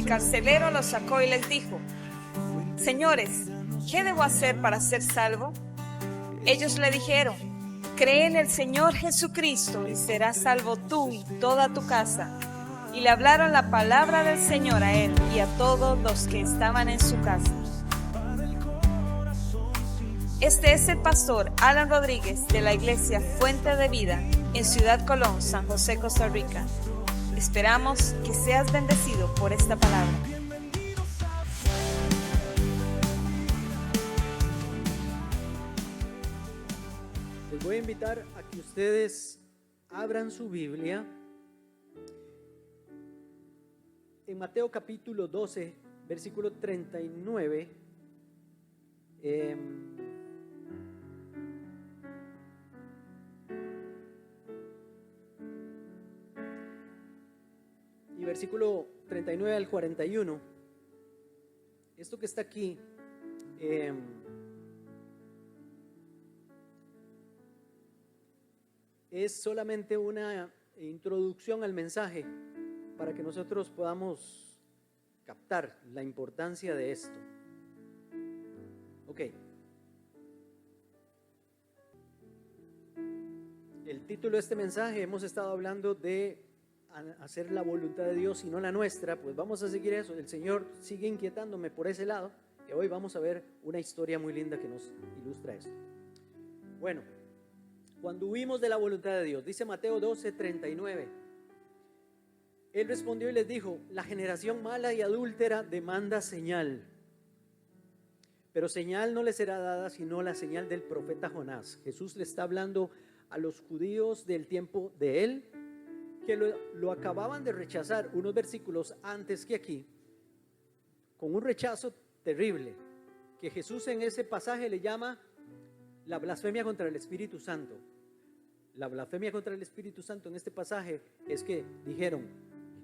carcelero los sacó y les dijo: Señores, ¿qué debo hacer para ser salvo? Ellos le dijeron: Cree en el Señor Jesucristo y serás salvo tú y toda tu casa. Y le hablaron la palabra del Señor a él y a todos los que estaban en su casa. Este es el pastor Alan Rodríguez de la iglesia Fuente de Vida en Ciudad Colón, San José, Costa Rica. Esperamos que seas bendecido por esta palabra. Les voy a invitar a que ustedes abran su Biblia en Mateo capítulo 12, versículo 39. Y versículo 39 al 41. Esto que está aquí es solamente una introducción al mensaje para que nosotros podamos captar la importancia de esto. Ok. El título de este mensaje, hemos estado hablando de hacer la voluntad de Dios y no la nuestra. Pues vamos a seguir eso. El Señor sigue inquietándome por ese lado, y hoy vamos a ver una historia muy linda que nos ilustra esto. Bueno, cuando huimos de la voluntad de Dios, dice Mateo 12, 39. Él respondió y les dijo: la generación mala y adúltera demanda señal, pero señal no le será dada sino la señal del profeta Jonás. Jesús le está hablando a los judíos del tiempo de él, que lo acababan de rechazar unos versículos antes que aquí, con un rechazo terrible, que Jesús en ese pasaje le llama la blasfemia contra el Espíritu Santo. La blasfemia contra el Espíritu Santo en este pasaje es que dijeron: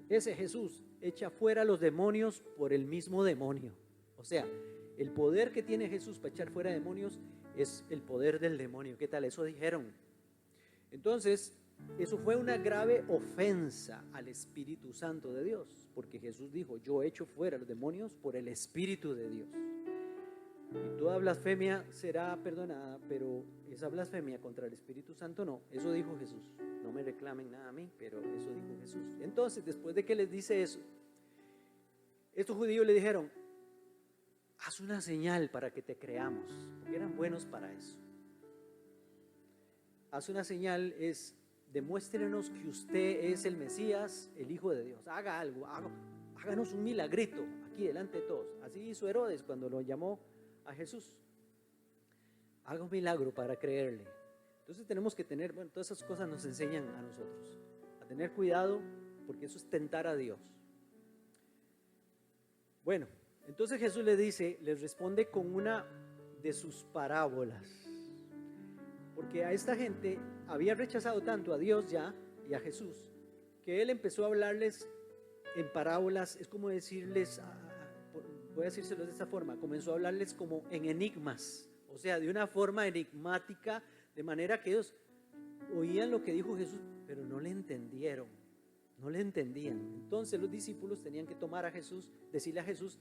ese Jesús echa fuera a los demonios por el mismo demonio. O sea, el poder que tiene Jesús para echar fuera demonios es el poder del demonio. ¿Qué tal? Eso dijeron. Entonces, eso fue una grave ofensa al Espíritu Santo de Dios, porque Jesús dijo: yo echo fuera a los demonios por el Espíritu de Dios. Y toda blasfemia será perdonada, pero esa blasfemia contra el Espíritu Santo no. Eso dijo Jesús. No me reclamen nada a mí, pero eso dijo Jesús. Entonces, después de que les dice eso, estos judíos le dijeron: haz una señal para que te creamos, porque eran buenos para eso. Haz una señal es: demuéstrenos que usted es el Mesías, el Hijo de Dios. Haga algo, háganos un milagrito aquí delante de todos. Así hizo Herodes cuando lo llamó a Jesús. Haga un milagro para creerle. Entonces tenemos que tener, todas esas cosas nos enseñan a nosotros a tener cuidado, porque eso es tentar a Dios. Bueno, entonces Jesús les responde con una de sus parábolas, porque a esta gente había rechazado tanto a Dios ya y a Jesús, que él empezó a hablarles en parábolas. Es como decirles, voy a decírselos de esta forma, comenzó a hablarles como en enigmas, o sea, de una forma enigmática, de manera que ellos oían lo que dijo Jesús, pero no le entendieron, no le entendían. Entonces los discípulos tenían que tomar a Jesús, decirle a Jesús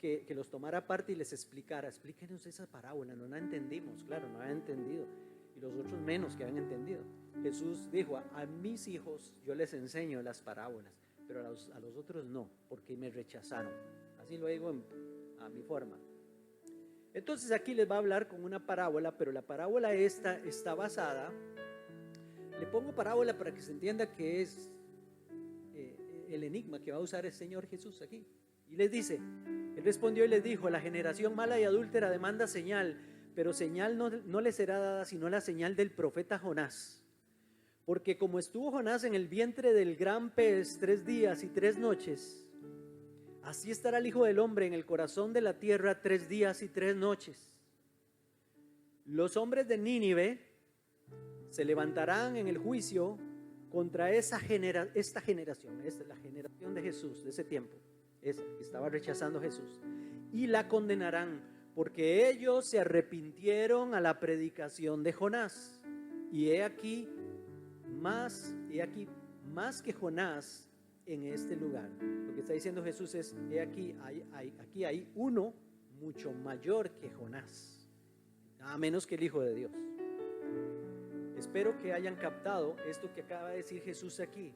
que los tomara aparte y les explicara: explíquenos esa parábola, no la entendimos. Claro, no habían entendido, y los otros menos que habían entendido. Jesús dijo: a mis hijos yo les enseño las parábolas, pero a los otros no, porque me rechazaron. Así lo digo a mi forma. Entonces aquí les va a hablar con una parábola, pero la parábola esta está basada, le pongo parábola para que se entienda que es el enigma que va a usar el Señor Jesús aquí. Y les dice, él respondió y les dijo: la generación mala y adúltera demanda señal, pero señal no le será dada sino la señal del profeta Jonás. Porque como estuvo Jonás en el vientre del gran pez 3 días y 3 noches, así estará el Hijo del Hombre en el corazón de la tierra 3 días y 3 noches. Los hombres de Nínive se levantarán en el juicio contra esta generación. Esta es la generación de Jesús de ese tiempo. Estaba rechazando a Jesús. Y la condenarán, porque ellos se arrepintieron a la predicación de Jonás. Y he aquí más que Jonás en este lugar. Lo que está diciendo Jesús es, he aquí hay uno mucho mayor que Jonás, nada menos que el Hijo de Dios. Espero que hayan captado esto que acaba de decir Jesús aquí.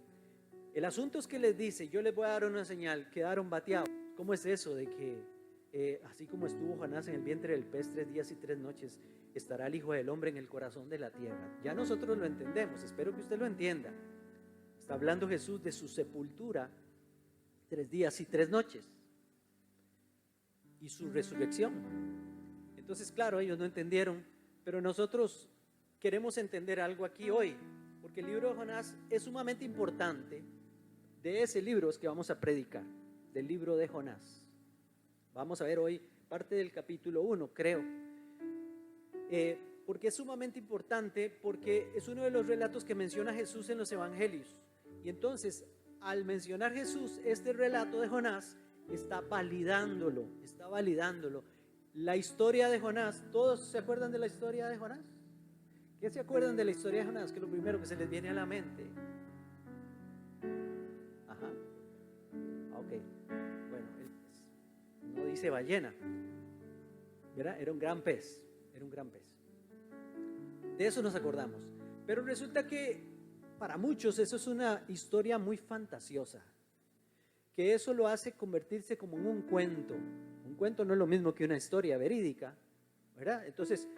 El asunto es que les dice, yo les voy a dar una señal, quedaron bateados. ¿Cómo es eso de que así como estuvo Jonás en el vientre del pez 3 días y 3 noches, estará el Hijo del Hombre en el corazón de la tierra? Ya nosotros lo entendemos, espero que usted lo entienda. Está hablando Jesús de su sepultura 3 días y 3 noches y su resurrección. Entonces, claro, ellos no entendieron, pero nosotros queremos entender algo aquí hoy, porque el libro de Jonás es sumamente importante. De ese libro es que vamos a predicar, del libro de Jonás. Vamos a ver hoy parte del capítulo 1, creo. Porque es sumamente importante, porque es uno de los relatos que menciona Jesús en los evangelios. Y entonces, al mencionar Jesús este relato de Jonás, está validándolo. La historia de Jonás, ¿todos se acuerdan de la historia de Jonás? ¿Qué se acuerdan de la historia de Jonás? Que es lo primero que se les viene a la mente. Ajá. Ok. Bueno, no dice ballena, ¿verdad? Era un gran pez. De eso nos acordamos. Pero resulta que para muchos eso es una historia muy fantasiosa, que eso lo hace convertirse como en un cuento. Un cuento no es lo mismo que una historia verídica, ¿verdad? Entonces,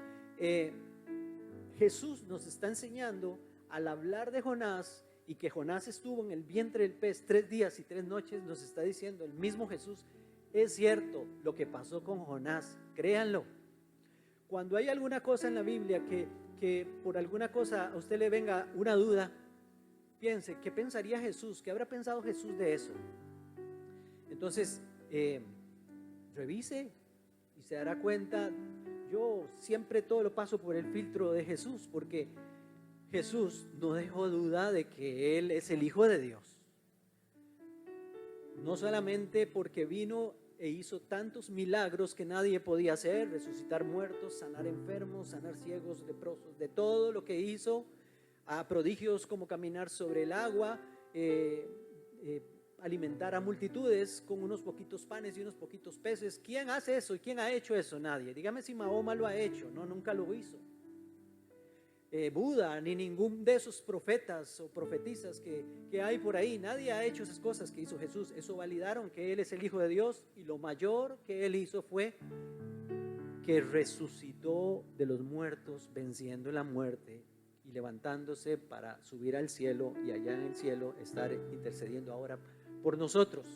Jesús nos está enseñando al hablar de Jonás y que Jonás estuvo en el vientre del pez 3 días y 3 noches, nos está diciendo el mismo Jesús, es cierto lo que pasó con Jonás, créanlo. Cuando hay alguna cosa en la Biblia que por alguna cosa a usted le venga una duda, piense, ¿qué pensaría Jesús? ¿Qué habrá pensado Jesús de eso? Entonces, revise y se dará cuenta. Yo siempre todo lo paso por el filtro de Jesús, porque Jesús no dejó duda de que Él es el Hijo de Dios. No solamente porque vino e hizo tantos milagros que nadie podía hacer, resucitar muertos, sanar enfermos, sanar ciegos, leprosos, de todo lo que hizo, a prodigios como caminar sobre el agua, alimentar a multitudes con unos poquitos panes y unos poquitos peces. ¿Quién hace eso y quién ha hecho eso? Nadie. Dígame si Mahoma lo ha hecho. No, nunca lo hizo. Buda, ni ningún de esos profetas o profetisas que hay por ahí, nadie ha hecho esas cosas que hizo Jesús. Eso validaron que Él es el Hijo de Dios, y lo mayor que Él hizo fue que resucitó de los muertos, venciendo la muerte y levantándose para subir al cielo, y allá en el cielo estar intercediendo ahora por nosotros.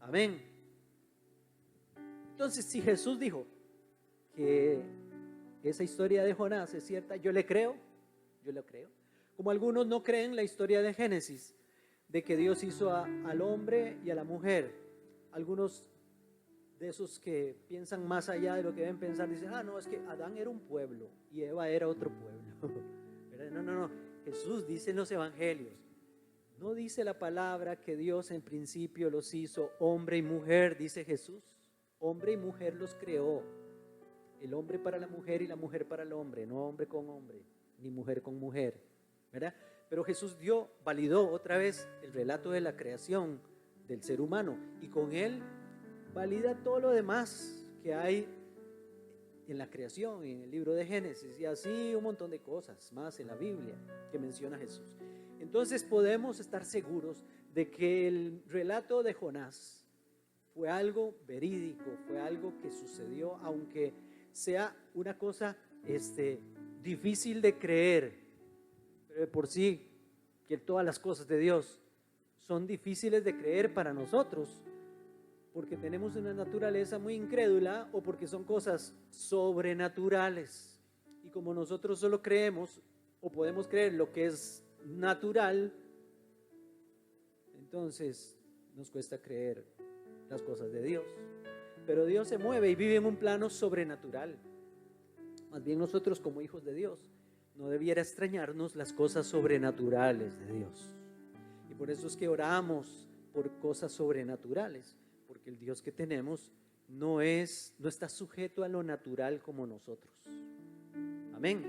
Amén. Entonces, si Jesús dijo que esa historia de Jonás es cierta, yo le creo. Como algunos no creen la historia de Génesis, de que Dios hizo al hombre y a la mujer. Algunos de esos que piensan más allá de lo que deben pensar dicen, no, es que Adán era un pueblo y Eva era otro pueblo. No. Jesús dice en los evangelios, no dice la palabra que Dios en principio los hizo hombre y mujer, dice Jesús. Hombre y mujer los creó. El hombre para la mujer y la mujer para el hombre, no hombre con hombre, ni mujer con mujer, ¿verdad? Pero Jesús validó otra vez el relato de la creación del ser humano, y con él valida todo lo demás que hay en la creación, en el libro de Génesis, y así un montón de cosas más en la Biblia que menciona Jesús. Entonces podemos estar seguros de que el relato de Jonás fue algo verídico, fue algo que sucedió, aunque sea una cosa difícil de creer, pero de por sí que todas las cosas de Dios son difíciles de creer para nosotros, porque tenemos una naturaleza muy incrédula o porque son cosas sobrenaturales, y como nosotros solo creemos o podemos creer lo que es natural, entonces nos cuesta creer las cosas de Dios. Pero Dios se mueve y vive en un plano sobrenatural. Más bien nosotros, como hijos de Dios, no debiera extrañarnos las cosas sobrenaturales de Dios. Y por eso es que oramos por cosas sobrenaturales, porque el Dios que tenemos no está sujeto a lo natural como nosotros. Amén.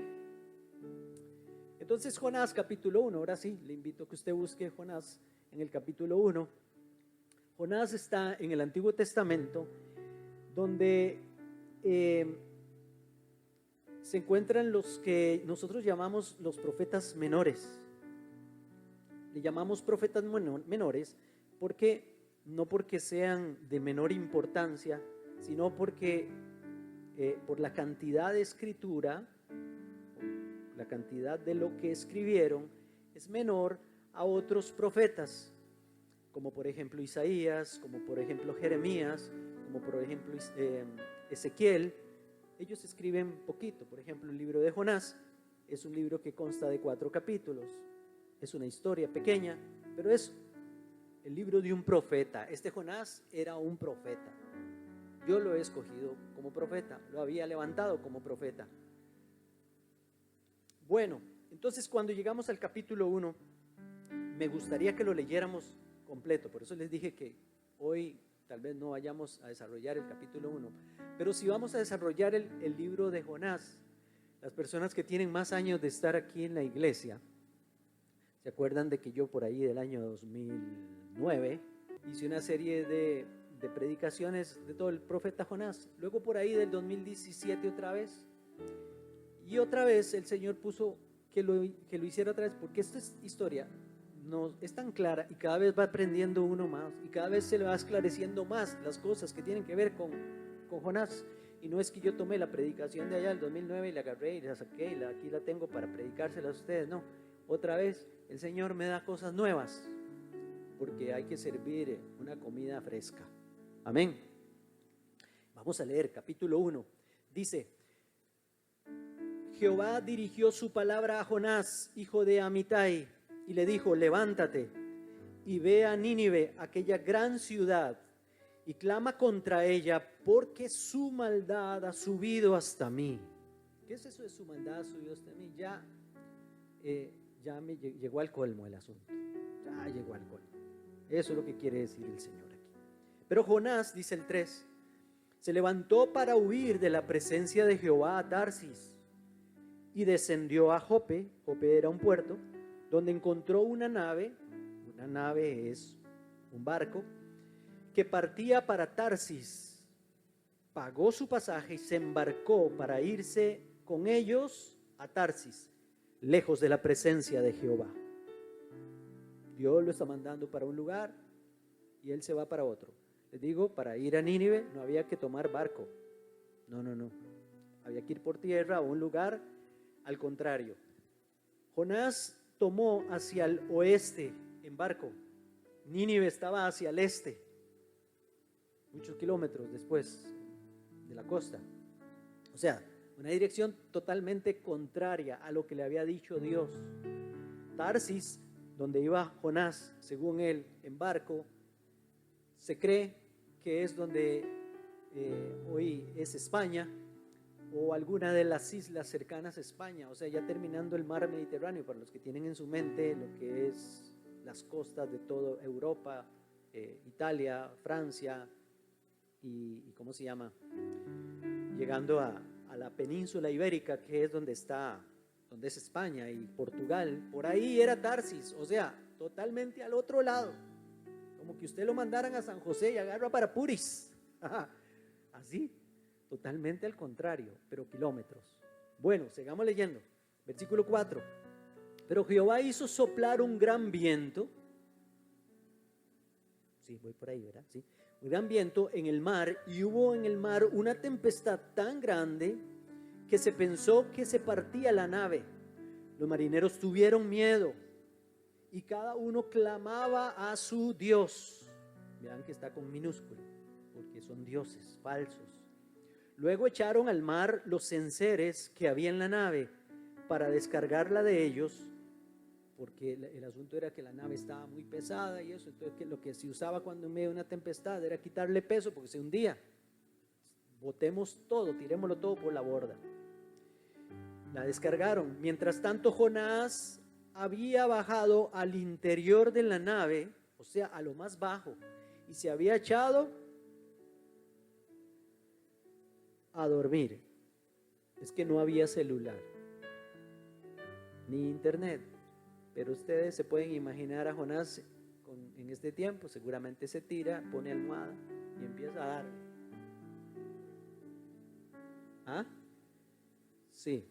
Entonces, Jonás capítulo 1, ahora sí, le invito a que usted busque Jonás en el capítulo 1. Jonás está en el Antiguo Testamento, donde se encuentran los que nosotros llamamos los profetas menores. Le llamamos profetas menores porque no porque sean de menor importancia, sino porque por la cantidad de escritura, la cantidad de lo que escribieron es menor a otros profetas, como por ejemplo Isaías, como por ejemplo Jeremías, como por ejemplo Ezequiel. Ellos escriben poquito. Por ejemplo, el libro de Jonás es un libro que consta de 4 capítulos. Es una historia pequeña, pero es el libro de un profeta. Este Jonás era un profeta. Yo lo he escogido como profeta, lo había levantado como profeta. Bueno, entonces cuando llegamos al capítulo 1, me gustaría que lo leyéramos completo. Por eso les dije que hoy tal vez no vayamos a desarrollar el capítulo 1, pero si vamos a desarrollar el libro de Jonás, las personas que tienen más años de estar aquí en la iglesia, ¿se acuerdan de que yo por ahí del año 2009 hice una serie de predicaciones de todo el profeta Jonás? Luego por ahí del 2017 otra vez, y otra vez el Señor puso que lo hiciera otra vez, porque esta historia no es tan clara y cada vez va aprendiendo uno más y cada vez se le va esclareciendo más las cosas que tienen que ver con Jonás. Y no es que yo tomé la predicación de allá del 2009 y la agarré y la saqué y aquí la tengo para predicárselas a ustedes. No, otra vez el Señor me da cosas nuevas porque hay que servir una comida fresca. Amén. Vamos a leer capítulo 1. Dice: Jehová dirigió su palabra a Jonás, hijo de Amitai, y le dijo: levántate y ve a Nínive, aquella gran ciudad, y clama contra ella, porque su maldad ha subido hasta mí. ¿Qué es eso de su maldad ha subido hasta mí? Ya me llegó al colmo el asunto. Ya llegó al colmo. Eso es lo que quiere decir el Señor aquí. Pero Jonás, dice el 3, se levantó para huir de la presencia de Jehová a Tarsis y descendió a Jope. Jope era un puerto donde encontró una nave es un barco, que partía para Tarsis. Pagó su pasaje y se embarcó para irse con ellos a Tarsis, lejos de la presencia de Jehová. Dios lo está mandando para un lugar y él se va para otro. Les digo, para ir a Nínive no había que tomar barco. No. Había que ir por tierra a un lugar. Al contrario, Jonás tomó hacia el oeste en barco. Nínive estaba hacia el este, muchos kilómetros después de la costa. O sea, una dirección totalmente contraria a lo que le había dicho Dios. Tarsis, donde iba Jonás, según él, en barco, se cree que es donde hoy es España, o alguna de las islas cercanas a España, o sea, ya terminando el mar Mediterráneo, para los que tienen en su mente lo que es las costas de toda Europa, Italia, Francia y ¿cómo se llama? Llegando a la península ibérica, que es donde es España y Portugal. Por ahí era Tarsis, o sea, totalmente al otro lado, como que usted lo mandaran a San José y agarra para Puris, así, totalmente al contrario, pero kilómetros. Bueno, sigamos leyendo, versículo 4. Pero Jehová hizo soplar un gran viento. Sí, voy por ahí, ¿verdad? Sí. Un gran viento en el mar, y hubo en el mar una tempestad tan grande que se pensó que se partía la nave. Los marineros tuvieron miedo y cada uno clamaba a su Dios. Vean que está con minúscula, porque son dioses falsos. Luego echaron al mar los enseres que había en la nave para descargarla de ellos, porque el asunto era que la nave estaba muy pesada y eso. Entonces, lo que se usaba cuando en medio de una tempestad era quitarle peso porque se hundía. Botemos todo, tirémoslo todo por la borda. La descargaron. Mientras tanto, Jonás había bajado al interior de la nave, o sea, a lo más bajo, y se había echado a dormir. Es que no había celular ni internet, pero ustedes se pueden imaginar a Jonás en este tiempo, seguramente se tira, pone almohada y empieza a darle. ¿Ah? Sí,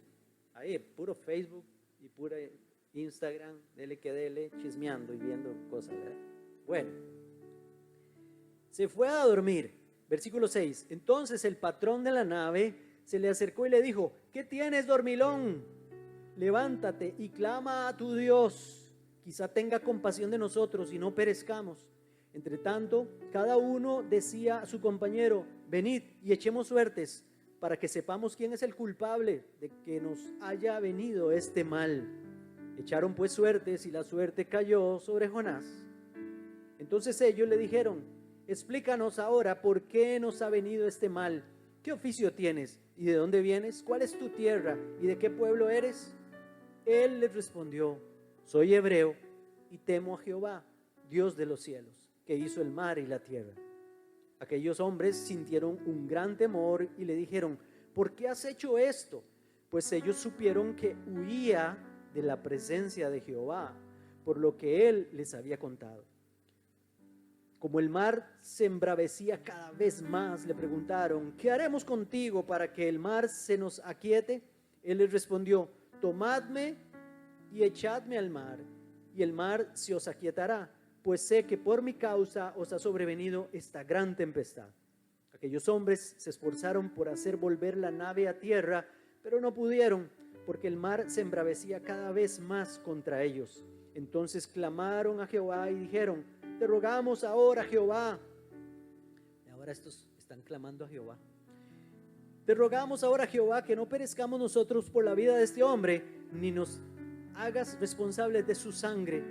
ahí puro Facebook y pura Instagram, dele que dele, chismeando y viendo cosas, ¿verdad? Bueno, se fue a dormir. Versículo 6. Entonces el patrón de la nave se le acercó y le dijo: ¿qué tienes, dormilón? Levántate y clama a tu Dios, quizá tenga compasión de nosotros y no perezcamos. Entre tanto, cada uno decía a su compañero: venid y echemos suertes, para que sepamos quién es el culpable de que nos haya venido este mal. Echaron pues suertes, y la suerte cayó sobre Jonás. Entonces ellos le dijeron: explícanos ahora por qué nos ha venido este mal. ¿Qué oficio tienes? ¿Y de dónde vienes? ¿Cuál es tu tierra? ¿Y de qué pueblo eres? Él les respondió: soy hebreo y temo a Jehová, Dios de los cielos, que hizo el mar y la tierra. Aquellos hombres sintieron un gran temor y le dijeron: ¿por qué has hecho esto? Pues ellos supieron que huía de la presencia de Jehová, por lo que él les había contado. Como el mar se embravecía cada vez más, le preguntaron: ¿qué haremos contigo para que el mar se nos aquiete? Él les respondió: tomadme y echadme al mar, y el mar se os aquietará, pues sé que por mi causa os ha sobrevenido esta gran tempestad. Aquellos hombres se esforzaron por hacer volver la nave a tierra, pero no pudieron, porque el mar se embravecía cada vez más contra ellos. Entonces clamaron a Jehová y dijeron: te rogamos ahora, Jehová. Y ahora estos están clamando a Jehová. Te rogamos ahora, Jehová, que no perezcamos nosotros por la vida de este hombre, ni nos hagas responsables de su sangre,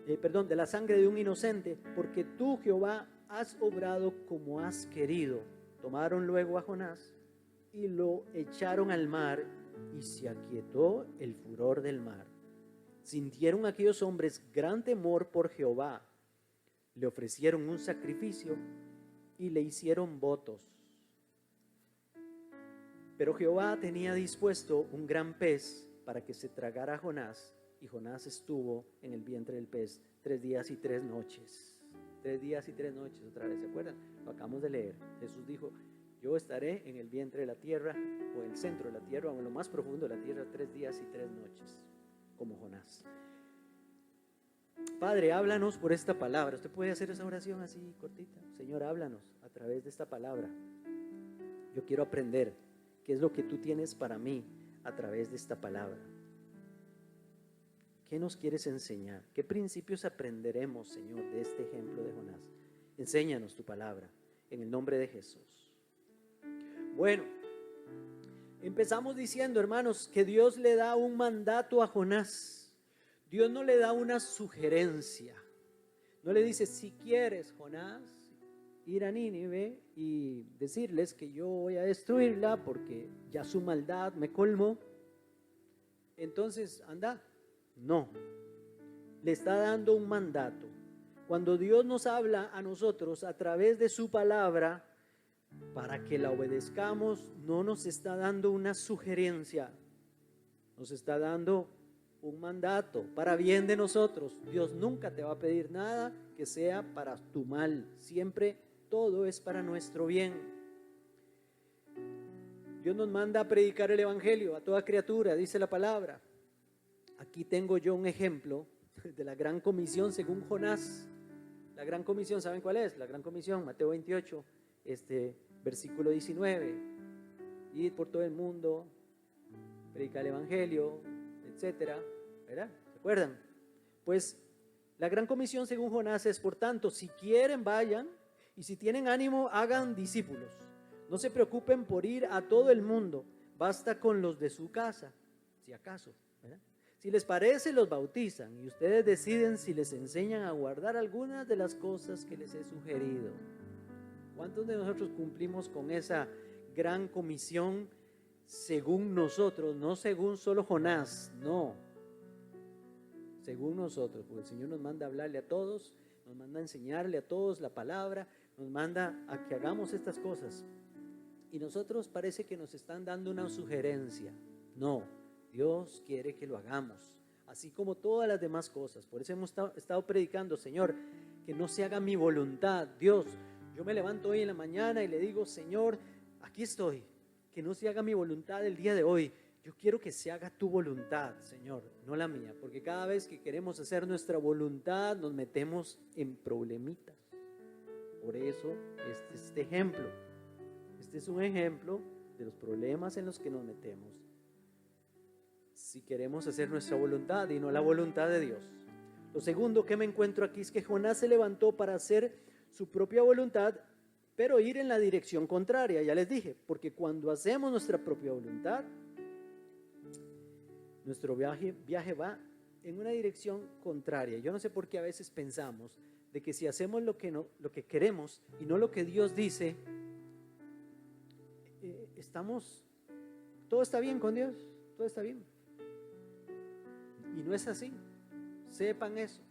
de la sangre de un inocente, porque tú, Jehová, has obrado como has querido. Tomaron luego a Jonás y lo echaron al mar, y se aquietó el furor del mar. Sintieron aquellos hombres gran temor por Jehová. Le ofrecieron un sacrificio y le hicieron votos. Pero Jehová tenía dispuesto un gran pez para que se tragara a Jonás, y Jonás estuvo en el vientre del pez 3 días y 3 noches. 3 días y 3 noches, otra vez, ¿se acuerdan? Lo acabamos de leer. Jesús dijo: yo estaré en el vientre de la tierra, o en el centro de la tierra, o en lo más profundo de la tierra, 3 días y 3 noches, como Jonás. Padre, háblanos por esta palabra. Usted puede hacer esa oración así cortita. Señor, háblanos a través de esta palabra. Yo quiero aprender qué es lo que tú tienes para mí a través de esta palabra. ¿Qué nos quieres enseñar? ¿Qué principios aprenderemos, Señor, de este ejemplo de Jonás? Enséñanos tu palabra, en el nombre de Jesús. Bueno, empezamos diciendo, hermanos, que Dios le da un mandato a Jonás. Dios no le da una sugerencia. No le dice: si quieres, Jonás, ir a Nínive y decirles que yo voy a destruirla porque ya su maldad me colmó, entonces anda. No, le está dando un mandato. Cuando Dios nos habla a nosotros a través de su palabra para que la obedezcamos, no nos está dando una sugerencia, nos está dando un mandato para bien de nosotros. Dios nunca te va a pedir nada que sea para tu mal, siempre todo es para nuestro bien. Dios nos manda a predicar el evangelio a toda criatura, dice la palabra. Aquí tengo yo un ejemplo de la gran comisión según Jonás. La gran comisión, ¿saben cuál es? La gran comisión, Mateo 28, versículo 19. Ir por todo el mundo, predicar el evangelio, etcétera, ¿verdad? ¿Se acuerdan? Pues la gran comisión según Jonás es: por tanto, si quieren, vayan, y si tienen ánimo, hagan discípulos. No se preocupen por ir a todo el mundo, basta con los de su casa, si acaso, ¿verdad? Si les parece, los bautizan, y ustedes deciden si les enseñan a guardar algunas de las cosas que les he sugerido. ¿Cuántos de nosotros cumplimos con esa gran comisión según nosotros? No según solo Jonás, no. Según nosotros, porque el Señor nos manda a hablarle a todos, nos manda a enseñarle a todos la palabra, nos manda a que hagamos estas cosas. Y nosotros parece que nos están dando una sugerencia. No, Dios quiere que lo hagamos así como todas las demás cosas. Por eso hemos estado predicando, Señor, que no se haga mi voluntad. Dios, yo me levanto hoy en la mañana y le digo, Señor, aquí estoy, que no se haga mi voluntad el día de hoy. Yo quiero que se haga tu voluntad, Señor, no la mía, porque cada vez que queremos hacer nuestra voluntad nos metemos en problemitas. Por eso este ejemplo, este es un ejemplo de los problemas en los que nos metemos si queremos hacer nuestra voluntad y no la voluntad de Dios. Lo segundo que me encuentro aquí es que Jonás se levantó para hacer su propia voluntad, pero ir en la dirección contraria. Ya les dije, porque cuando hacemos nuestra propia voluntad, nuestro viaje va en una dirección contraria. Yo no sé por qué a veces pensamos de que si hacemos lo que queremos y no lo que Dios dice, todo está bien con Dios, todo está bien. Y no es así, sepan eso.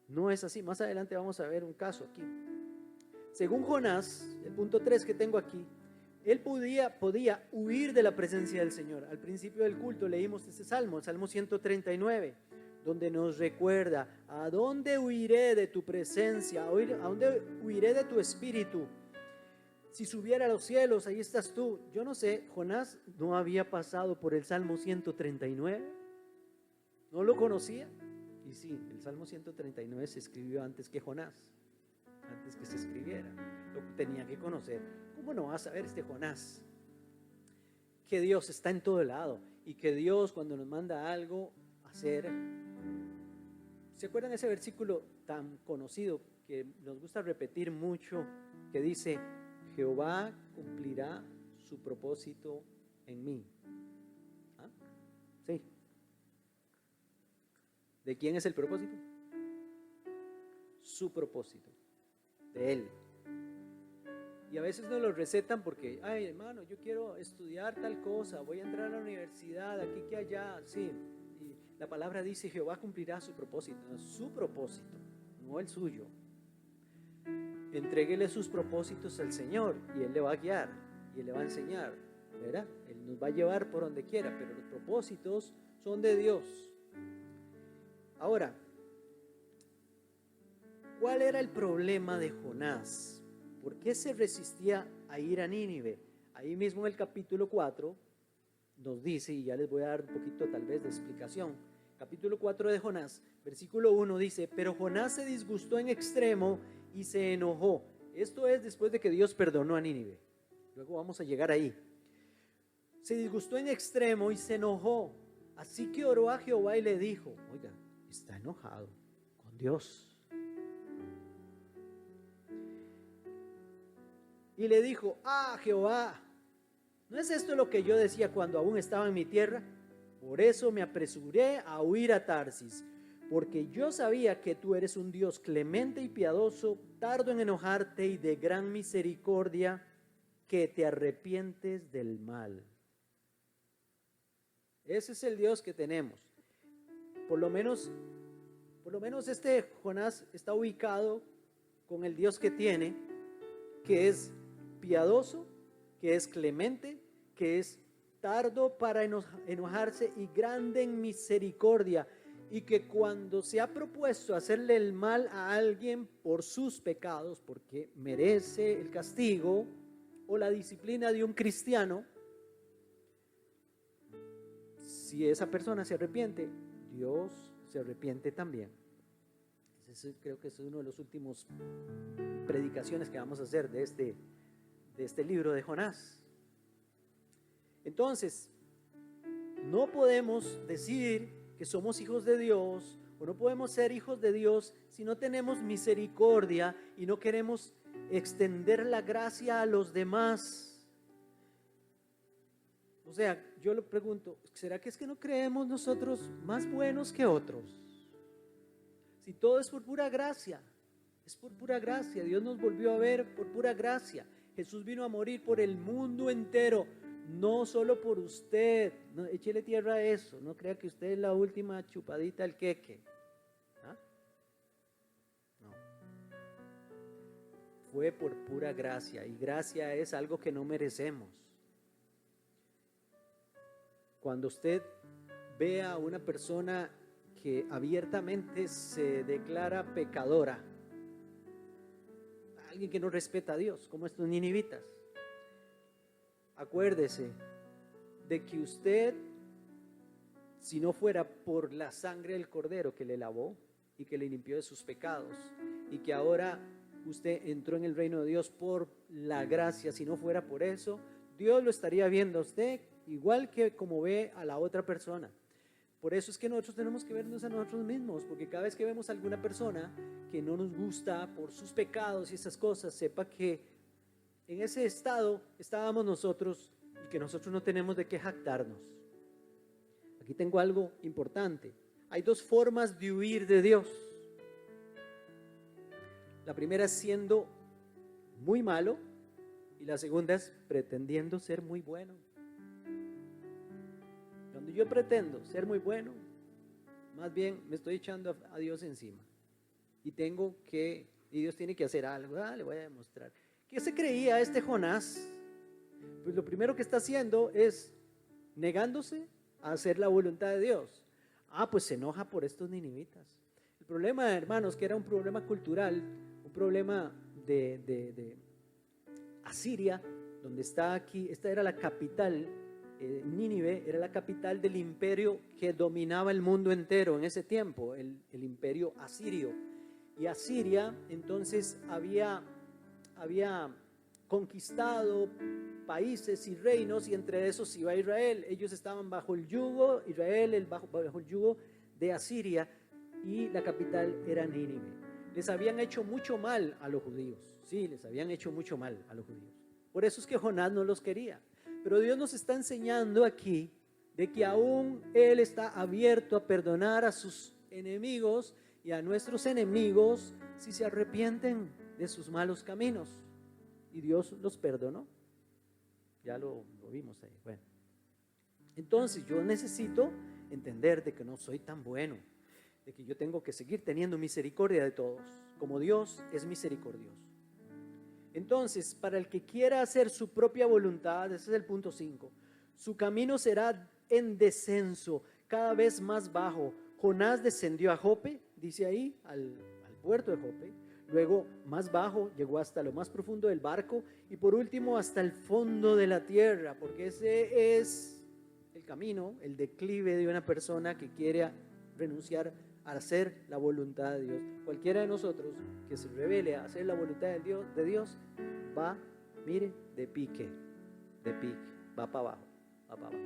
No es así. Más adelante vamos a ver un caso aquí. Según Jonás, el punto 3 que tengo aquí, él podía huir de la presencia del Señor. Al principio del culto leímos este salmo, el Salmo 139, donde nos recuerda: ¿a dónde huiré de tu presencia? ¿A dónde huiré de tu espíritu? Si subiera a los cielos, ahí estás tú. Yo no sé, Jonás no había pasado por el Salmo 139, no lo conocía. Y sí, el Salmo 139 se escribió antes que Jonás, antes que se escribiera. Lo tenía que conocer. ¿Cómo no va a saber este Jonás que Dios está en todo lado y que Dios, cuando nos manda algo a hacer? ¿Se acuerdan de ese versículo tan conocido que nos gusta repetir mucho, que dice: Jehová cumplirá su propósito en mí? ¿Ah? Sí. ¿De quién es el propósito? Su propósito, de Él. Y a veces nos lo recetan porque, ay, hermano, yo quiero estudiar tal cosa, voy a entrar a la universidad, aquí que allá, sí. Y la palabra dice: Jehová cumplirá su propósito, no el suyo. Entréguele sus propósitos al Señor y Él le va a guiar y Él le va a enseñar, ¿verdad? Él nos va a llevar por donde quiera, pero los propósitos son de Dios. Ahora, ¿cuál era el problema de Jonás? ¿Por qué se resistía a ir a Nínive? Ahí mismo en el capítulo 4 nos dice, y ya les voy a dar un poquito tal vez de explicación. Capítulo 4 de Jonás, versículo 1 dice: pero Jonás se disgustó en extremo y se enojó. Esto es después de que Dios perdonó a Nínive. Luego vamos a llegar ahí. Se disgustó en extremo y se enojó. Así que oró a Jehová y le dijo: oiga, está enojado con Dios. Y le dijo: Jehová, ¿no es esto lo que yo decía cuando aún estaba en mi tierra? Por eso me apresuré a huir a Tarsis, porque yo sabía que tú eres un Dios clemente y piadoso, tardo en enojarte y de gran misericordia, que te arrepientes del mal. Ese es el Dios que tenemos. Por lo menos este Jonás está ubicado con el Dios que tiene, que es piadoso, que es clemente, que es tardo para enojarse y grande en misericordia, y que cuando se ha propuesto hacerle el mal a alguien por sus pecados, porque merece el castigo o la disciplina de un cristiano, si esa persona se arrepiente, Dios se arrepiente también. Creo que es uno de los últimos predicaciones que vamos a hacer de este libro de Jonás. Entonces, no podemos decir que somos hijos de Dios, o no podemos ser hijos de Dios si no tenemos misericordia y no queremos extender la gracia a los demás. O sea, yo le pregunto, ¿será que es que no creemos nosotros más buenos que otros? Si todo es por pura gracia, es por pura gracia. Dios nos volvió a ver por pura gracia. Jesús vino a morir por el mundo entero, no solo por usted. No, échele tierra a eso, no crea que usted es la última chupadita al queque. ¿Ah? No. Fue por pura gracia, y gracia es algo que no merecemos. Cuando usted ve a una persona que abiertamente se declara pecadora, alguien que no respeta a Dios, como estos ninivitas, acuérdese de que usted, si no fuera por la sangre del Cordero que le lavó y que le limpió de sus pecados, y que ahora usted entró en el reino de Dios por la gracia, si no fuera por eso, Dios lo estaría viendo a usted igual que como ve a la otra persona. Por eso es que nosotros tenemos que vernos a nosotros mismos, porque cada vez que vemos a alguna persona que no nos gusta por sus pecados y esas cosas, sepa que en ese estado estábamos nosotros y que nosotros no tenemos de qué jactarnos. Aquí tengo algo importante. Hay dos formas de huir de Dios. La primera es siendo muy malo y la segunda es pretendiendo ser muy bueno. Cuando yo pretendo ser muy bueno, más bien me estoy echando a Dios encima y Dios tiene que hacer algo. Le voy a demostrar. ¿Qué se creía este Jonás? Pues lo primero que está haciendo es negándose a hacer la voluntad de Dios. Pues se enoja por estos ninivitas. El problema, hermanos, que era un problema cultural, un problema de Asiria, donde está aquí. Esta era la capital, Nínive era la capital del imperio que dominaba el mundo entero en ese tiempo, el imperio asirio. Y Asiria entonces había conquistado países y reinos, y entre esos iba Israel. Ellos estaban bajo el yugo, Israel bajo el yugo de Asiria, y la capital era Nínive. Les habían hecho mucho mal a los judíos, sí, les habían hecho mucho mal a los judíos. Por eso es que Jonás no los quería. Pero Dios nos está enseñando aquí de que aún Él está abierto a perdonar a sus enemigos y a nuestros enemigos si se arrepienten de sus malos caminos. Y Dios los perdonó. Ya lo vimos ahí. Bueno, entonces yo necesito entender de que no soy tan bueno, de que yo tengo que seguir teniendo misericordia de todos, como Dios es misericordioso. Entonces, para el que quiera hacer su propia voluntad, ese es el punto 5, su camino será en descenso, cada vez más bajo. Jonás descendió a Jope, dice ahí, al puerto de Jope. Luego, más bajo, llegó hasta lo más profundo del barco, y por último hasta el fondo de la tierra, porque ese es el camino, el declive de una persona que quiere renunciar a hacer la voluntad de Dios. Cualquiera de nosotros que se revele a hacer la voluntad de Dios va, mire, de pique, va para abajo, va para abajo.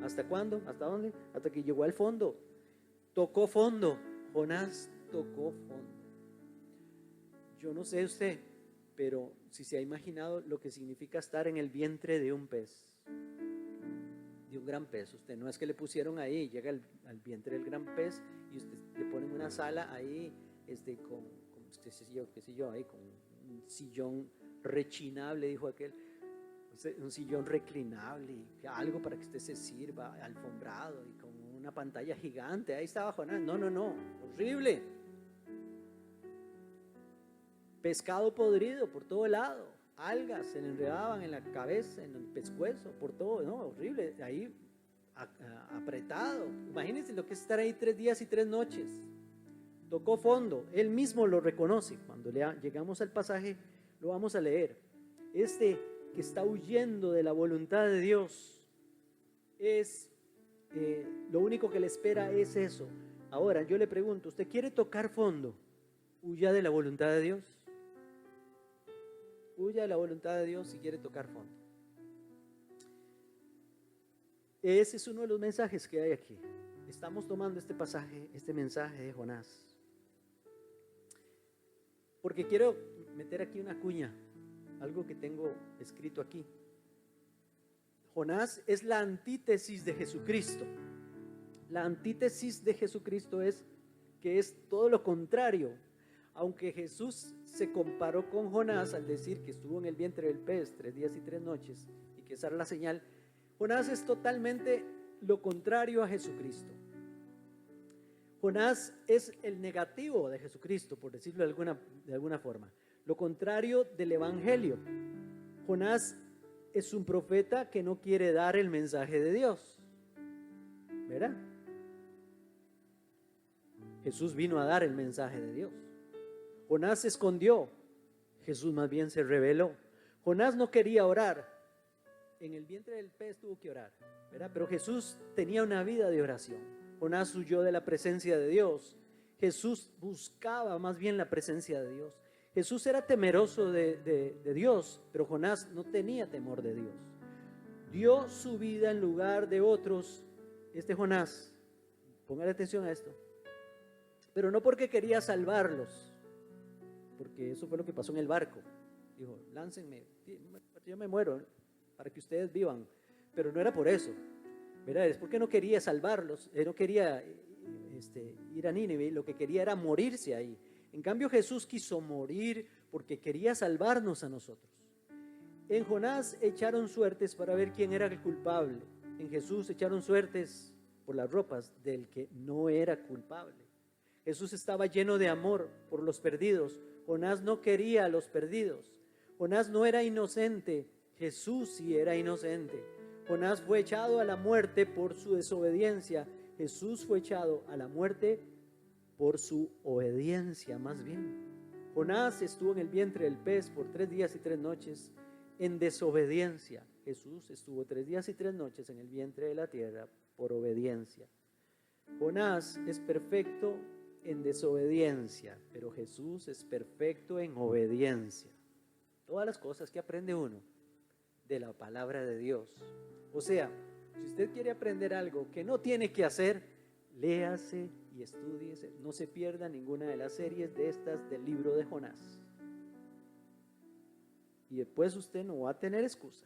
¿Hasta cuándo? ¿Hasta dónde? Hasta que llegó al fondo. Tocó fondo. Jonás tocó fondo. Yo no sé usted, pero si se ha imaginado lo que significa estar en el vientre de un pez, de un gran pez. Usted no es que le pusieron ahí, llega al vientre del gran pez y usted le ponen una sala ahí, con qué sé yo, ahí con un sillón rechinable, dijo aquel, un sillón reclinable, algo para que usted se sirva, alfombrado y con una pantalla gigante. Ahí estaba Jonás. No, horrible. Pescado podrido por todo lado, algas se le enredaban en la cabeza, en el pescuezo, por todo, no, horrible, ahí apretado. Imagínense lo que es estar ahí 3 días y 3 noches. Tocó fondo, él mismo lo reconoce. Cuando llegamos al pasaje, lo vamos a leer. Este que está huyendo de la voluntad de Dios, lo único que le espera es eso. Ahora, yo le pregunto, ¿usted quiere tocar fondo? Huya de la voluntad de Dios. Huya de la voluntad de Dios si quiere tocar fondo. Ese es uno de los mensajes que hay aquí. Estamos tomando este pasaje, este mensaje de Jonás, porque quiero meter aquí una cuña, algo que tengo escrito aquí. Jonás es la antítesis de Jesucristo. La antítesis de Jesucristo es que es todo lo contrario. Aunque Jesús se comparó con Jonás al decir que estuvo en el vientre del pez 3 días y 3 noches y que esa era la señal, Jonás es totalmente lo contrario a Jesucristo. Jonás es el negativo de Jesucristo, por decirlo de alguna forma, lo contrario del evangelio. Jonás es un profeta que no quiere dar el mensaje de Dios. ¿verdad? Jesús vino a dar el mensaje de Dios. Jonás se escondió, Jesús más bien se reveló. Jonás no quería orar, en el vientre del pez tuvo que orar, ¿verdad? Pero Jesús tenía una vida de oración. Jonás huyó de la presencia de Dios. Jesús buscaba más bien la presencia de Dios. Jesús era temeroso de Dios, pero Jonás no tenía temor de Dios. Dio su vida en lugar de otros. Este Jonás, póngale atención a esto, pero no porque quería salvarlos, porque eso fue lo que pasó en el barco. Dijo, láncenme, yo me muero para que ustedes vivan, pero no era por eso, ¿verdad? Es porque no quería salvarlos, no quería ir a Nínive, lo que quería era morirse ahí. En cambio Jesús quiso morir porque quería salvarnos a nosotros. En Jonás echaron suertes para ver quién era el culpable. En Jesús echaron suertes por las ropas del que no era culpable. Jesús estaba lleno de amor por los perdidos. Jonás no quería a los perdidos. Jonás no era inocente. Jesús sí era inocente. Jonás fue echado a la muerte por su desobediencia. Jesús fue echado a la muerte por su obediencia, más bien. Jonás estuvo en el vientre del pez por 3 días y 3 noches en desobediencia. Jesús estuvo 3 días y 3 noches en el vientre de la tierra por obediencia. Jonás es perfecto en desobediencia, pero Jesús es perfecto en obediencia. Todas las cosas que aprende uno de la palabra de Dios. O sea, si usted quiere aprender algo que no tiene que hacer, léase y estúdiese. No se pierda ninguna de las series de estas del libro de Jonás. Y después usted no va a tener excusa.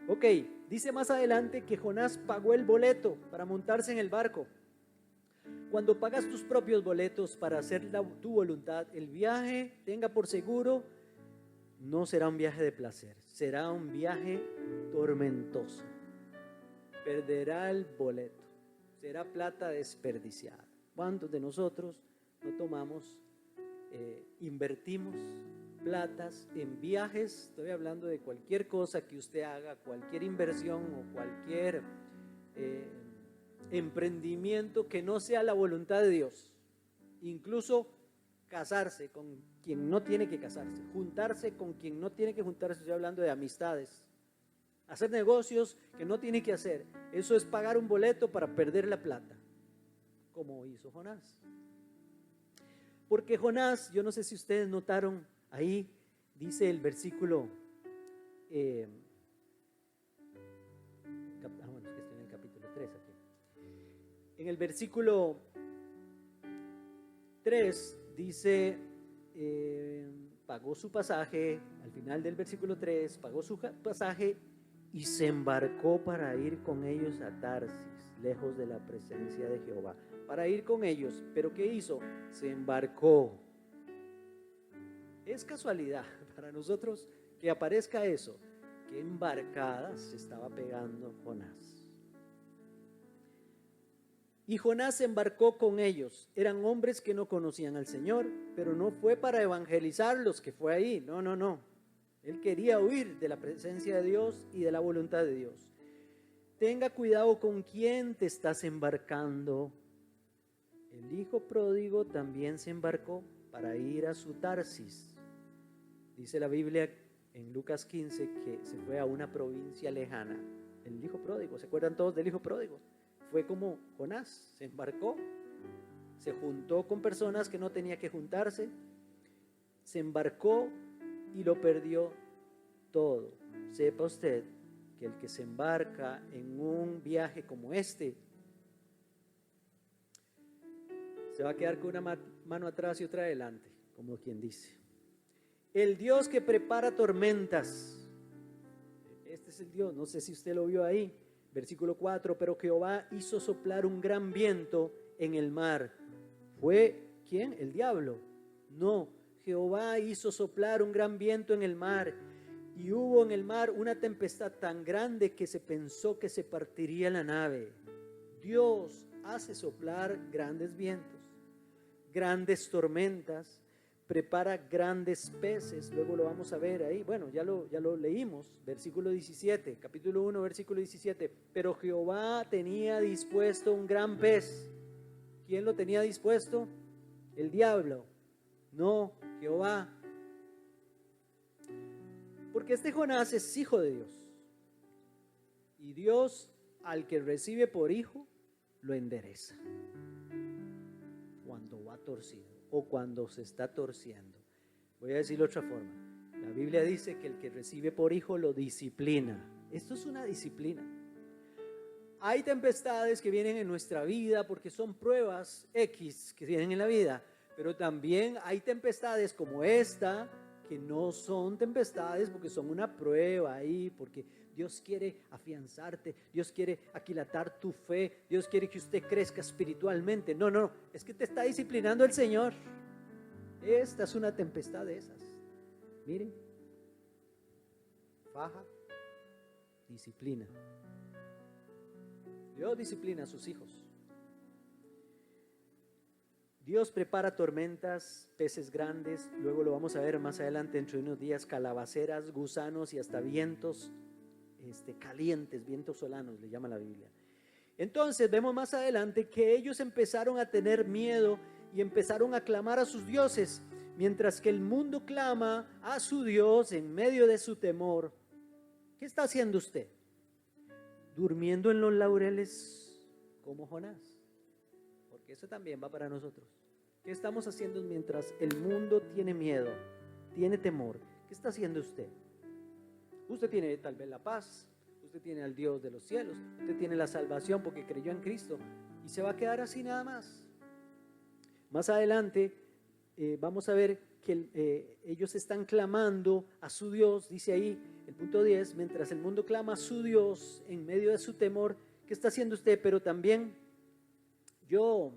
Ok, dice más adelante que Jonás pagó el boleto para montarse en el barco. Cuando pagas tus propios boletos para hacer tu voluntad, el viaje, tenga por seguro, no será un viaje de placer, será un viaje tormentoso. Perderá el boleto, será plata desperdiciada. ¿Cuántos de nosotros no tomamos, invertimos platas en viajes? Estoy hablando de cualquier cosa que usted haga, cualquier inversión o cualquier emprendimiento que no sea la voluntad de Dios. Incluso casarse con quien no tiene que casarse, juntarse con quien no tiene que juntarse. Estoy hablando de amistades, hacer negocios que no tiene que hacer. Eso es pagar un boleto para perder la plata, como hizo Jonás. Porque Jonás, yo no sé si ustedes notaron, ahí dice el versículo, bueno, es que estoy en el capítulo 3 aquí. En el versículo 3 dice, pagó su pasaje, al final del versículo 3, pagó su pasaje y se embarcó para ir con ellos a Tarsis, lejos de la presencia de Jehová. Para ir con ellos, pero ¿qué hizo? Se embarcó. Es casualidad para nosotros que aparezca eso, que embarcadas se estaba pegando Jonás. Y Jonás se embarcó con ellos. Eran hombres que no conocían al Señor, pero no fue para evangelizarlos que fue ahí. No. Él quería huir de la presencia de Dios y de la voluntad de Dios. Tenga cuidado con quién te estás embarcando. El hijo pródigo también se embarcó para ir a su Tarsis. Dice la Biblia en Lucas 15 que se fue a una provincia lejana. El hijo pródigo, ¿se acuerdan todos del hijo pródigo? Fue como Jonás, se embarcó, se juntó con personas que no tenía que juntarse, se embarcó y lo perdió todo. Sepa usted que el que se embarca en un viaje como este, se va a quedar con una mano atrás y otra adelante, como quien dice. El Dios que prepara tormentas, este es el Dios, no sé si usted lo vio ahí. Versículo 4, pero Jehová hizo soplar un gran viento en el mar. ¿Fue quién? ¿El diablo? No, Jehová hizo soplar un gran viento en el mar, y hubo en el mar una tempestad tan grande que se pensó que se partiría la nave. Dios hace soplar grandes vientos, grandes tormentas, prepara grandes peces, luego lo vamos a ver ahí, bueno, ya lo leímos, versículo 17, capítulo 1, versículo 17, pero Jehová tenía dispuesto un gran pez. ¿Quién lo tenía dispuesto? El diablo, no, Jehová. Porque este Jonás es hijo de Dios, y Dios al que recibe por hijo, lo endereza cuando va torcido o cuando se está torciendo. Voy a decirlo de otra forma. La Biblia dice que el que recibe por hijo lo disciplina. Esto es una disciplina. Hay tempestades que vienen en nuestra vida porque son pruebas X que vienen en la vida, pero también hay tempestades como esta que no son tempestades porque son una prueba ahí, porque Dios quiere afianzarte, Dios quiere aquilatar tu fe, Dios quiere que usted crezca espiritualmente. No, es que te está disciplinando el Señor. Esta es una tempestad de esas. Miren, faja, disciplina. Dios disciplina a sus hijos. Dios prepara tormentas, peces grandes, luego lo vamos a ver más adelante dentro de unos días, calabaceras, gusanos y hasta vientos calientes, vientos solanos le llama la Biblia. Entonces vemos más adelante que ellos empezaron a tener miedo y empezaron a clamar a sus dioses, mientras que el mundo clama a su Dios en medio de su temor. ¿Qué está haciendo usted? ¿Durmiendo en los laureles como Jonás? Porque eso también va para nosotros. ¿Qué estamos haciendo mientras el mundo tiene miedo, tiene temor? ¿Qué está haciendo usted? Usted tiene tal vez la paz, usted tiene al Dios de los cielos, usted tiene la salvación porque creyó en Cristo y se va a quedar así nada más. Más adelante vamos a ver que ellos están clamando a su Dios, dice ahí el punto 10, mientras el mundo clama a su Dios en medio de su temor. ¿Qué está haciendo usted? Pero también yo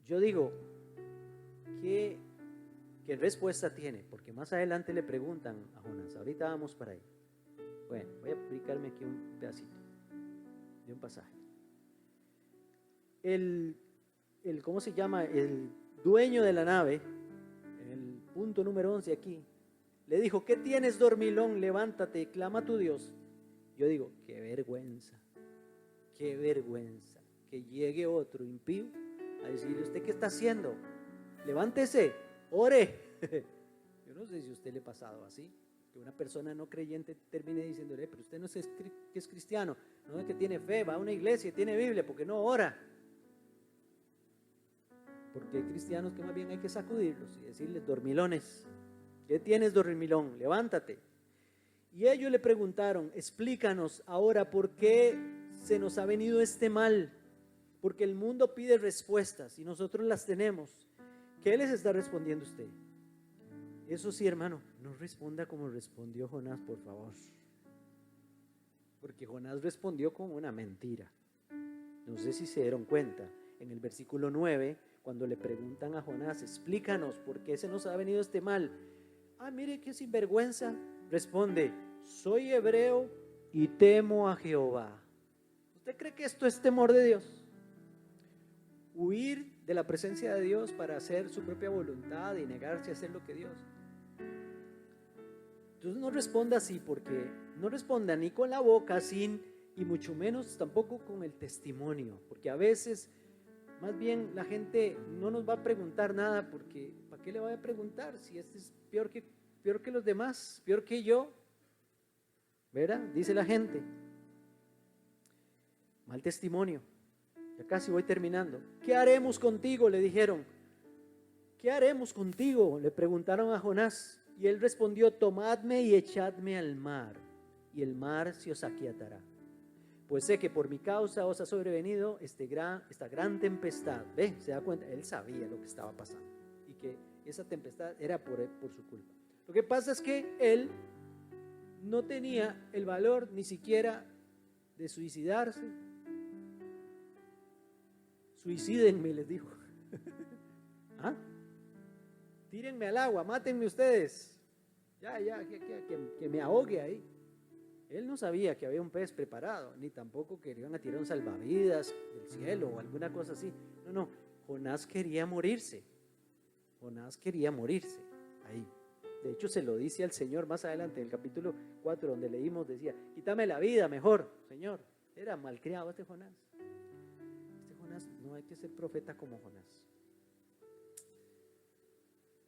digo, ¿qué respuesta tiene? Porque más adelante le preguntan a Jonás, ahorita vamos para ahí. Bueno, voy a aplicarme aquí un pedacito de un pasaje. ¿Cómo se llama? El dueño de la nave, en el punto número 11 aquí, le dijo, ¿qué tienes, dormilón? Levántate, clama a tu Dios. Yo digo, qué vergüenza que llegue otro impío a decirle, ¿usted qué está haciendo? Levántese, ore. Yo no sé si a usted le ha pasado así, que una persona no creyente termine diciéndole, pero usted no es que es cristiano, no es que tiene fe, va a una iglesia, tiene Biblia, porque no ora. Porque hay cristianos que más bien hay que sacudirlos y decirles, dormilones, ¿qué tienes, dormilón? Levántate. Y ellos le preguntaron, explícanos ahora por qué se nos ha venido este mal, porque el mundo pide respuestas y nosotros las tenemos. ¿Qué les está respondiendo usted? Eso sí, hermano, no responda como respondió Jonás, por favor, porque Jonás respondió con una mentira. No sé si se dieron cuenta, en el versículo 9, cuando le preguntan a Jonás, explícanos por qué se nos ha venido este mal. Mire qué sinvergüenza, responde, soy hebreo y temo a Jehová. ¿Usted cree que esto es temor de Dios? Huir de la presencia de Dios para hacer su propia voluntad y negarse a hacer lo que Dios. Entonces no responda así, porque no responda ni con la boca sin, y mucho menos tampoco con el testimonio, porque a veces más bien la gente no nos va a preguntar nada, porque ¿para qué le voy a preguntar si este es peor que los demás, peor que yo? ¿Verdad? Dice la gente. Mal testimonio. Ya casi voy terminando. ¿Qué haremos contigo?, le dijeron. ¿Qué haremos contigo?, le preguntaron a Jonás. Y él respondió, tomadme y echadme al mar, y el mar se os aquietará. Pues sé que por mi causa os ha sobrevenido esta gran tempestad. ¿Ve? Se da cuenta, él sabía lo que estaba pasando y que esa tempestad era por su culpa. Lo que pasa es que él no tenía el valor ni siquiera de suicidarse. Suicídenme, les dijo. Tírenme al agua, mátenme ustedes. Que me ahogue ahí. Él no sabía que había un pez preparado, ni tampoco que le iban a tirar un salvavidas del cielo o alguna cosa así. No, Jonás quería morirse. Jonás quería morirse ahí. De hecho, se lo dice al Señor más adelante, en el capítulo 4, donde leímos, decía, quítame la vida mejor, Señor. Era malcriado este Jonás. Este Jonás, no hay que ser profeta como Jonás.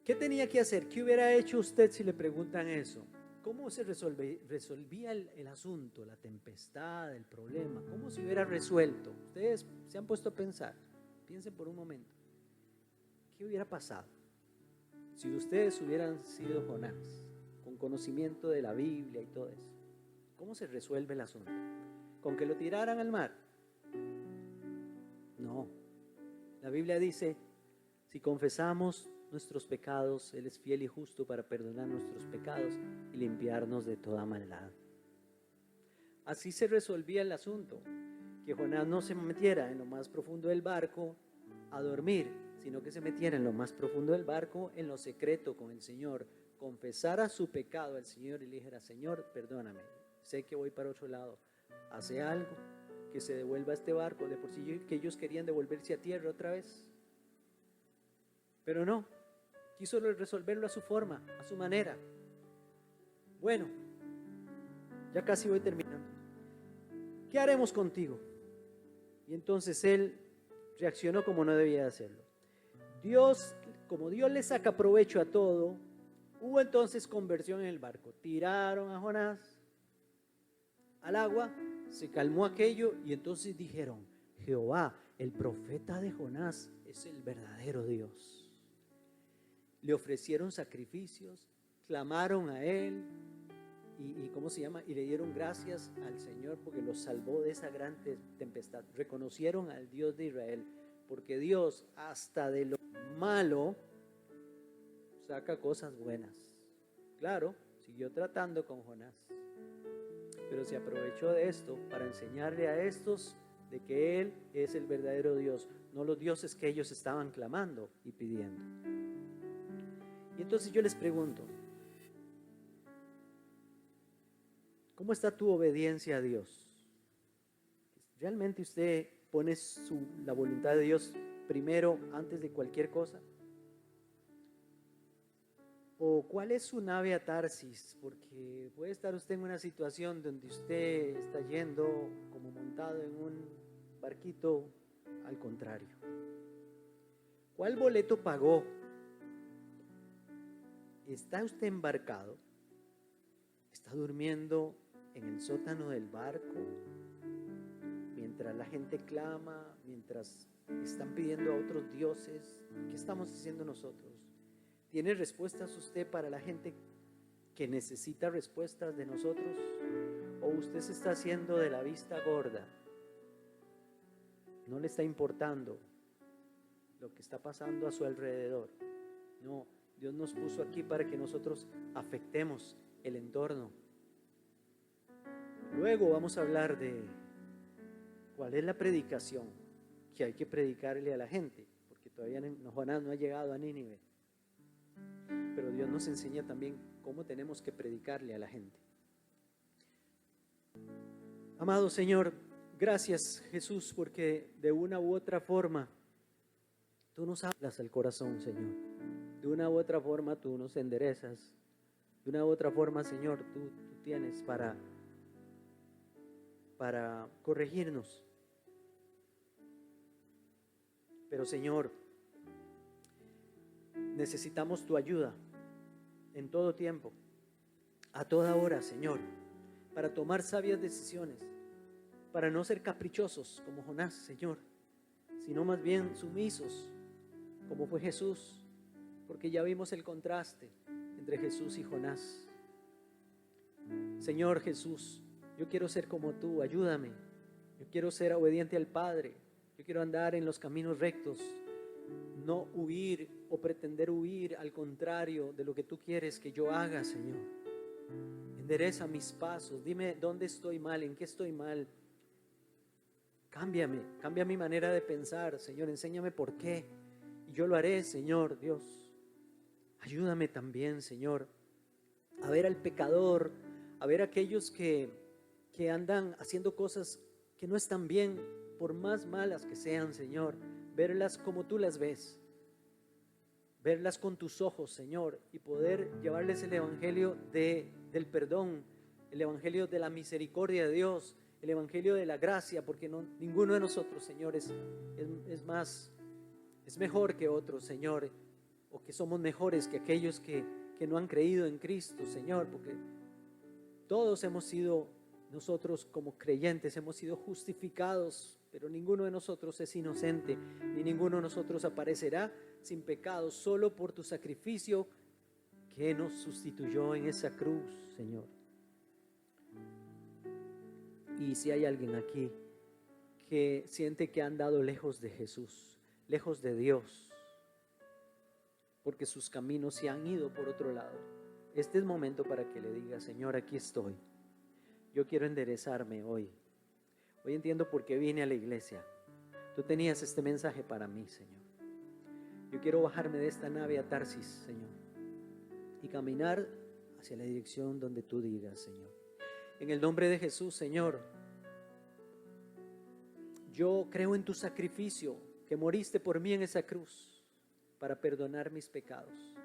¿Qué tenía que hacer? ¿Qué hubiera hecho usted si le preguntan eso? ¿Cómo se resolvía el asunto, la tempestad, el problema? ¿Cómo se hubiera resuelto? Ustedes se han puesto a pensar. Piensen por un momento. ¿Qué hubiera pasado si ustedes hubieran sido Jonás, con conocimiento de la Biblia y todo eso? ¿Cómo se resuelve el asunto? ¿Con que lo tiraran al mar? No. La Biblia dice, si confesamos nuestros pecados, Él es fiel y justo para perdonar nuestros pecados y limpiarnos de toda maldad. Así se resolvía el asunto, que Jonás no se metiera en lo más profundo del barco a dormir, sino que se metiera en lo más profundo del barco, en lo secreto con el Señor, confesara su pecado al Señor y le dijera, Señor, perdóname, sé que voy para otro lado, hace algo, que se devuelva este barco, de por sí que ellos querían devolverse a tierra otra vez, pero no, quiso resolverlo a su forma, a su manera. Bueno, ya casi voy terminando. ¿Qué haremos contigo? Y entonces él reaccionó como no debía hacerlo. Dios, como Dios le saca provecho a todo, hubo entonces conversión en el barco. Tiraron a Jonás al agua, se calmó aquello y entonces dijeron, Jehová, el profeta de Jonás es el verdadero Dios. Le ofrecieron sacrificios, clamaron a él y le dieron gracias al Señor porque los salvó de esa gran tempestad. Reconocieron al Dios de Israel, porque Dios hasta de lo malo saca cosas buenas. Claro, siguió tratando con Jonás, pero se aprovechó de esto para enseñarle a estos de que Él es el verdadero Dios, no los dioses que ellos estaban clamando y pidiendo. Y entonces yo les pregunto, ¿cómo está tu obediencia a Dios? ¿Realmente usted pone la voluntad de Dios primero antes de cualquier cosa? ¿O cuál es su nave a Tarsis? Porque puede estar usted en una situación donde usted está yendo como montado en un barquito al contrario. ¿Cuál boleto pagó? ¿Está usted embarcado? ¿Está durmiendo en el sótano del barco? Mientras la gente clama, mientras están pidiendo a otros dioses, ¿qué estamos haciendo nosotros? ¿Tiene respuestas usted para la gente que necesita respuestas de nosotros? ¿O usted se está haciendo de la vista gorda? ¿No le está importando lo que está pasando a su alrededor? No, Dios nos puso aquí para que nosotros afectemos el entorno. Luego vamos a hablar de cuál es la predicación que hay que predicarle a la gente, porque todavía Jonás no ha llegado a Nínive. Pero Dios nos enseña también cómo tenemos que predicarle a la gente. Amado Señor, gracias Jesús, porque de una u otra forma tú nos hablas al corazón, Señor. De una u otra forma tú nos enderezas. De una u otra forma, Señor, tú tienes para corregirnos. Pero Señor, necesitamos tu ayuda en todo tiempo, a toda hora, Señor, para tomar sabias decisiones, para no ser caprichosos como Jonás, Señor, sino más bien sumisos, como fue Jesús, porque ya vimos el contraste entre Jesús y Jonás. Señor Jesús, yo quiero ser como tú, ayúdame. Yo quiero ser obediente al Padre. Yo quiero andar en los caminos rectos, no huir o pretender huir, al contrario de lo que tú quieres que yo haga, Señor. Endereza mis pasos, dime dónde estoy mal, en qué estoy mal. Cámbiame, cambia mi manera de pensar, Señor, enséñame por qué. Y yo lo haré, Señor Dios. Ayúdame también, Señor, a ver al pecador, a ver a aquellos que andan haciendo cosas que no están bien, por más malas que sean, Señor, verlas como tú las ves. verlas con tus ojos, Señor, y poder llevarles el evangelio del perdón, el evangelio de la misericordia de Dios, el evangelio de la gracia, porque ninguno de nosotros, Señor, es mejor que otros, Señor, o que somos mejores que aquellos que no han creído en Cristo, Señor, porque todos hemos sido, nosotros como creyentes, hemos sido justificados, pero ninguno de nosotros es inocente, ni ninguno de nosotros aparecerá sin pecado, solo por tu sacrificio que nos sustituyó en esa cruz, Señor. Y si hay alguien aquí que siente que ha andado lejos de Jesús, lejos de Dios, porque sus caminos se han ido por otro lado, este es momento para que le diga: Señor, aquí estoy, yo quiero enderezarme hoy. Hoy entiendo por qué vine a la iglesia. Tú tenías este mensaje para mí, Señor. Yo quiero bajarme de esta nave a Tarsis, Señor, y caminar hacia la dirección donde tú digas, Señor. En el nombre de Jesús, Señor, yo creo en tu sacrificio, que moriste por mí en esa cruz para perdonar mis pecados.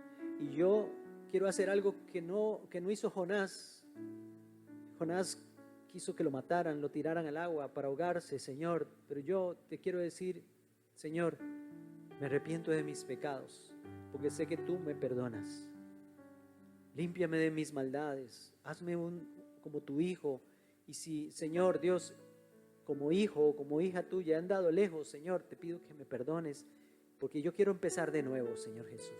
Y yo quiero hacer algo que no hizo Jonás. Jonás quiso que lo mataran, lo tiraran al agua para ahogarse, Señor. Pero yo te quiero decir, Señor, me arrepiento de mis pecados, porque sé que tú me perdonas. Límpiame de mis maldades, hazme como tu hijo. Y si, Señor Dios, como hijo o como hija tuya he andado lejos, Señor, te pido que me perdones, porque yo quiero empezar de nuevo, Señor Jesús.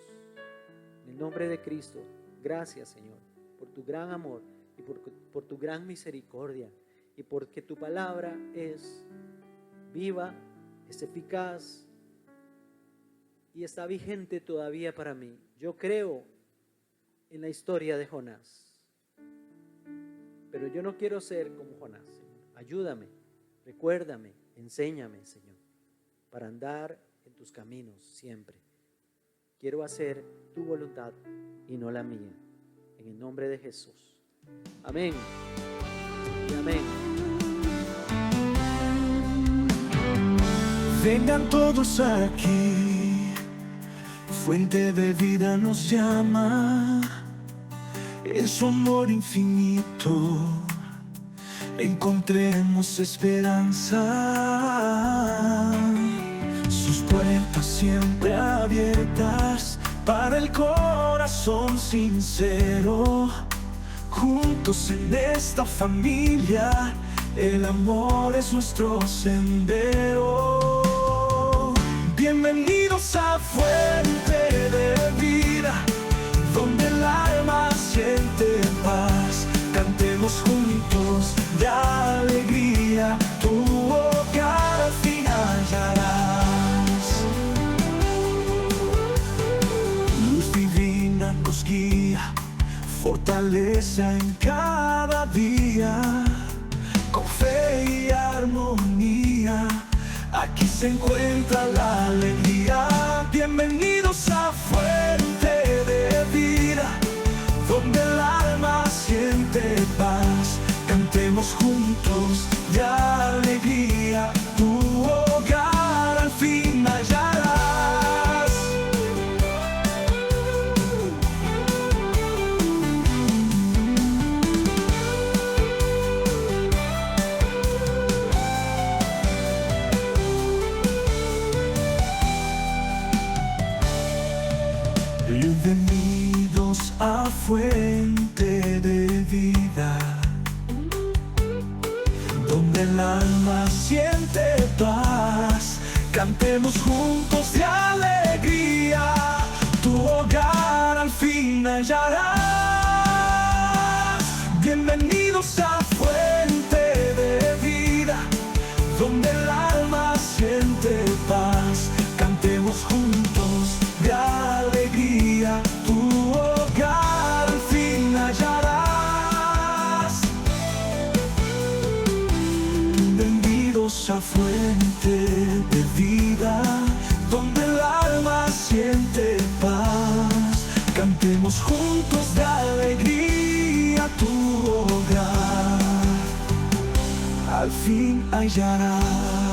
En el nombre de Cristo, gracias, Señor, por tu gran amor y por tu gran misericordia, y porque tu palabra es viva, es eficaz y está vigente todavía para mí. Yo creo en la historia de Jonás, pero yo no quiero ser como Jonás, Señor. Ayúdame, recuérdame, enséñame, Señor, para andar en tus caminos siempre. Quiero hacer tu voluntad y no la mía. En el nombre de Jesús. Amén y amén. Vengan todos aquí, fuente de vida nos llama, en su amor infinito encontremos esperanza. Sus puertas siempre abiertas para el corazón sincero. Juntos en esta familia, el amor es nuestro sendero. Bienvenidos a Fuente de Vida, donde el alma siente paz. Cantemos juntos de alegría, tu hogar al fin hallarás. Luz divina nos guía, fortaleza en cada día, con fe y armonía, aquí se encuentra la alegría. Bienvenidos a Fuente de Vida, donde el alma siente paz. Cantemos juntos de alegría, tu hogar al fin hallarás. Bienvenidos a Fuente de Vida, donde el alma siente paz. Cantemos juntos de alegría, tu hogar al fin hallarás. Bienvenidos a Fuente de Vida, donde el alma siente paz. Cantemos juntos de alegría, tu hogar al fin hallarás. Bienvenidos a Fuente de Vida, donde el alma siente paz. Cantemos juntos de alegría, tu hogar al fin hallarás.